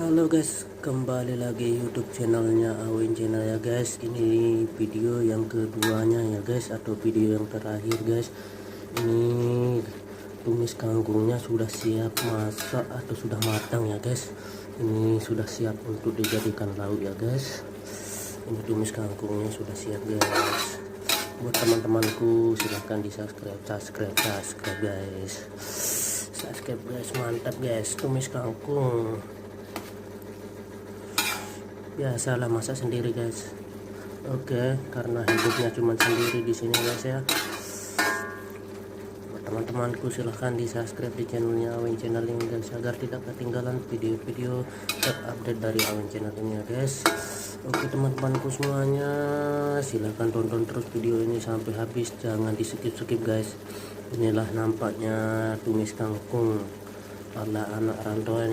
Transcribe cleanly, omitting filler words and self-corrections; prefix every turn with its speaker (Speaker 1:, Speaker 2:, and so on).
Speaker 1: Halo guys, kembali lagi YouTube channelnya Awin Channel ya guys. Ini video yang keduanya ya guys, atau video yang terakhir guys. Ini tumis kangkungnya sudah siap masak atau sudah matang ya guys. Ini sudah siap untuk dijadikan lauk ya guys. Ini tumis kangkungnya sudah siap guys. Buat teman-temanku silahkan di subscribe guys. Subscribe guys, mantap guys. Tumis kangkung biasalah masak sendiri guys. Oke, karena hidupnya cuma sendiri di sini guys ya. Buat teman-temanku silahkan di subscribe di channelnya Awin Channel ini guys, agar tidak ketinggalan video-video terupdate dari Awin Channel ini ya guys. Oke teman-temanku semuanya, silahkan tonton terus video ini sampai habis, jangan di skip guys. Inilah nampaknya tumis kangkung ala anak rantauan ya.